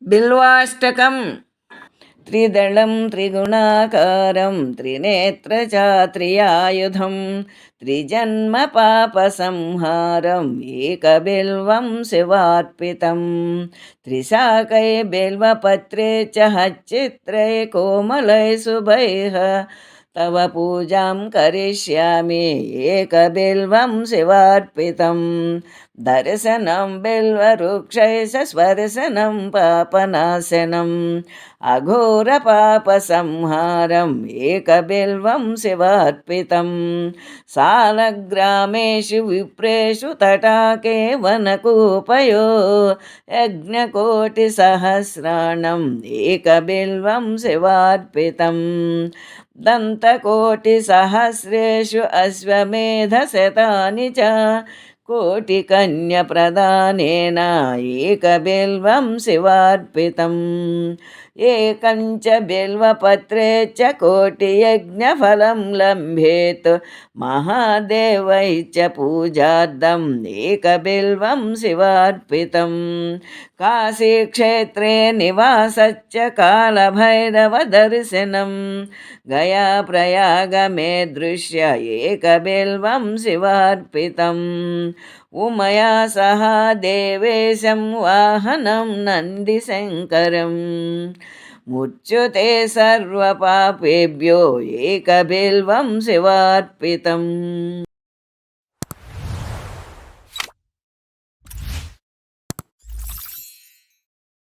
బిల్వాష్టకం. త్రిదళం త్రిగుణాకారం త్రినేత్రచాత్రియాయుధం త్రిజన్మ పాపసంహారం ఏకబిల్వం శివార్పితం త్రిశాకై బిల్వపత్రే చ హచ్చిత్రై కోమలై శుభైః తవ పూజాం కరిష్యామి ఏకబిల్వం శివార్పితం దర్శనం బిల్వవృక్షై స్పర్శనం పాపనాశనం अघोरपापसंहारम् एकबिल्वं शिवार्पितं सालग्रामेषु विप्रेषु तटाके वनकूपयो यज्ञकोटिसहस्राणम् एकबिल्वं शिवार्पितं दन्तकोटिसहस्रेषु अश्वमेधशतानि च कोटिकन्यप्रदानेन एकबिल्वं शिवार्पितम् एकं च बिल्वपत्रे च कोटियज्ञफलं लम्भेत् महादेवै च पूजार्थम् एकबिल्वं शिवार्पितं काशीक्षेत्रे निवासश्च कालभैरवदर्शनं गयाप्रयागमे दृश्य एकबिल्वं शिवार्पितम् उमया सह देवेशं वाहनं नन्दिशङ्करं मुच्यते सर्वपापेभ्यो एकबिल्वं शिवार्पितम्।